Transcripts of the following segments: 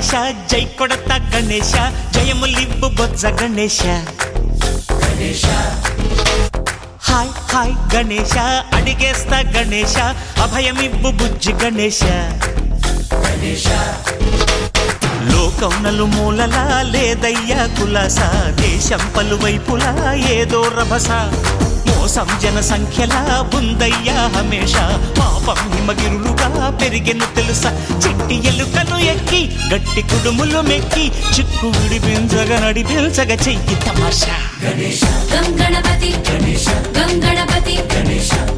గణేశ జై కొడత గణేశ జయములివ్వు బొజ్జ Ganesha hi hi Ganesha అడిగేస్తా Ganesha అభయమివ్వు బుజ్జి గణేశ లోకం నలుమూలలా లేదయ్యా కులాస దేశం పలువైపులా ఏదో రభస మోసం జన సంఖ్యలా ఉందయ్యా హమేష పాపం హిమగిరులుగా పెరిగెను తెలుసా చిట్టి ఎలుకను ఎక్కి గట్టి కుడుములు మెక్కి చిక్కు విడిపించగా నడిపించగా చెయ్యి తమాషా గం గణపతి గం గణపతి గం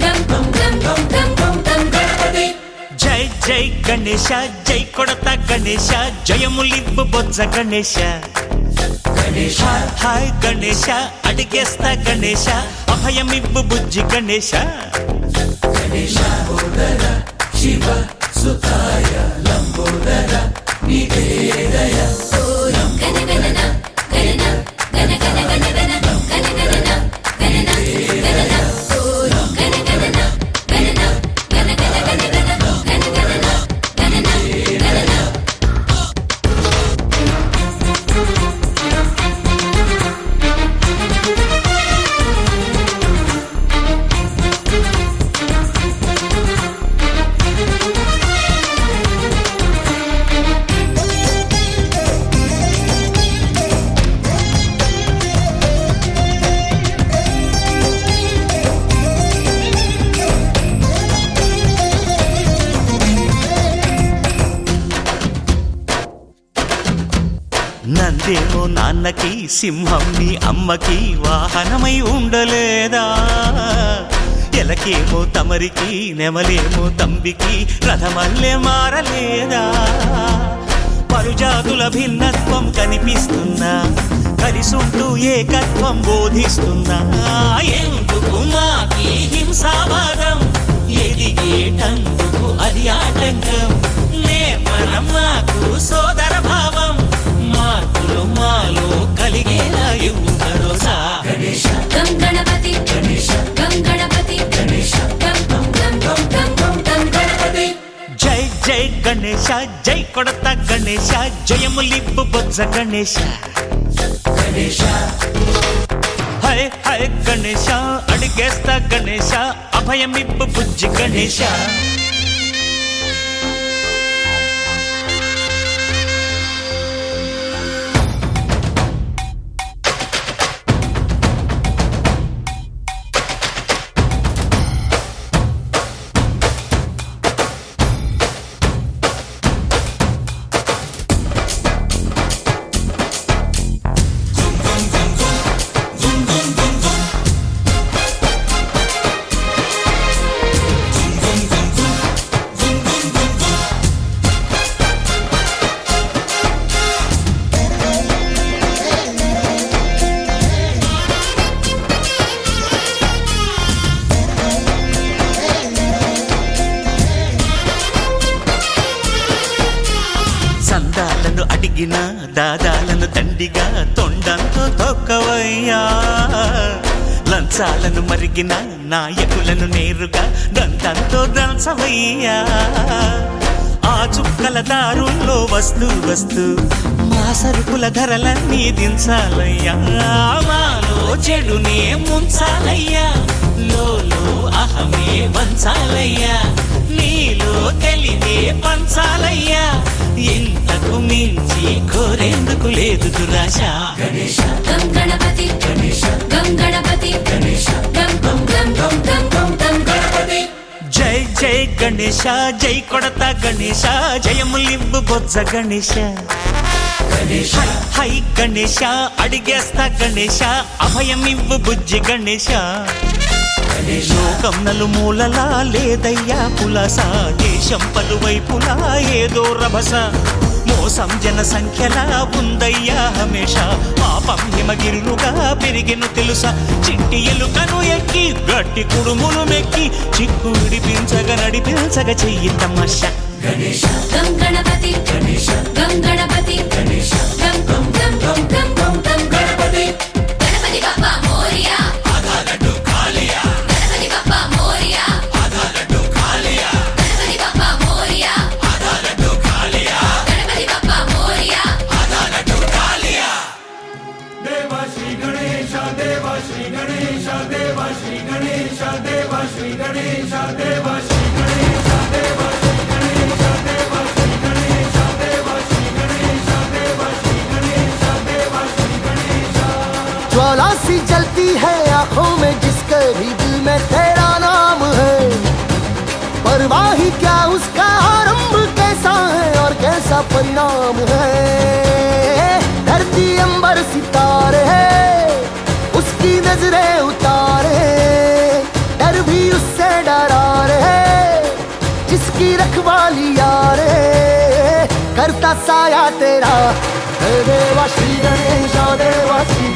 గం గం గం గం గం గం గణపతి జై జై గణేశ జై కొడత గణేశ జయములివ్వు బొజ్జ గణేశ హాయ్ గణేశ అడిగేస్తా గణేశ అభయమివ్వు బుజ్జి గణేశ శివ సుతాయ లంబోదర నివేదయ గణ గణన గణన గణ గణ గణ గణ గణ గణన గణన గణన గణ గణన గణన గణ గణ గణ గణ గణ గణన గణన గణన నందేమో నాన్నకి సింహం నీ అమ్మకి వాహనమై ఉండలేదా ఎలకేమో తమరికి నెమలేమో తంబికి రథమల్లే మారలేదా పలుజాతుల భిన్నత్వం కనిపిస్తున్నా కలిసుంటూ ఏకత్వం బోధిస్తున్నా ఎందుకు మాకి హింసావాదం ఎదిగేటందుకు అది ఆటంకం నేపరం మాకు సోదర భావం మార్పులు మాలో కలిగేలా భరోసా గం గణపతి గం గణపతి గం గం గం గం గం గం గం గణపతి జై జై గణేశ జై కొడత గణేశ జయములివ్వు బొజ్జ గణేశ హై హై గణేశ అడిగేస్తా గణేశ అభయమివ్వు బుజ్జి గణేశ సందాలను అడిగిన దాదాలను దండిగా తొండంతో తొక్కవయ్యా లంచాలను మరిగిన నాయకులను నేరుగా దంతంతో దంచవయ్యా ఆ చుక్కల దారుల్లో వస్తూ వస్తూ మా సరుకుల ధరలన్నీ దించాలయ్యా మాలో చెడునే ముంచాలయ్యా లోలో అహమే వంచాలయ్యా నీలో తెలివే పంచాలయ్యా ఇంతకు మించి కోరేందుకు లేదు దురాశ గం గణపతి గం గణపతి గం గం గం గం గం గం గం గణపతి జై జై గణేశ జై కొడత గణేశ జయములివ్వు బొజ్జ గణేశ హై హై గణేశ అడిగేస్తా గణేశ అభయమివ్వు బుజ్జి గణేశ లోకం నలుమూలలా లేదయ్యా కులాస దేశం పలువైపులా ఏదో రభస మోసం జన సంఖ్యలా ఉందయ్యా హమేష పాపం హిమగిరులుగా పెరిగెను తెలుసా చిట్టి ఎలుకను ఎక్కి గట్టి కుడుములు మెక్కి చిక్కు విడిపించగా నడిపించగా చెయ్యి తమాషా గం గణపతి గం గణపతి గం గం గం గం గం గం గం గణపతి గణపతి బప్పా మోరియా గణపతి బప్పా మోరియా గణపతి బప్పా మోరియా గణపతి బప్పా మోరియా ज्वाला सी जलती है आंखों में जिसके भी दिल में तेरा नाम है, परवाह ही क्या उसका आरंभ कैसा है और कैसा परिणाम है। धरती अंबर सितारे है उसकी नजरें उतारे, डर भी उससे डरा रे जिसकी रखवाली यारे, करता साया तेरा हे देवा श्री गणेश देवा श्री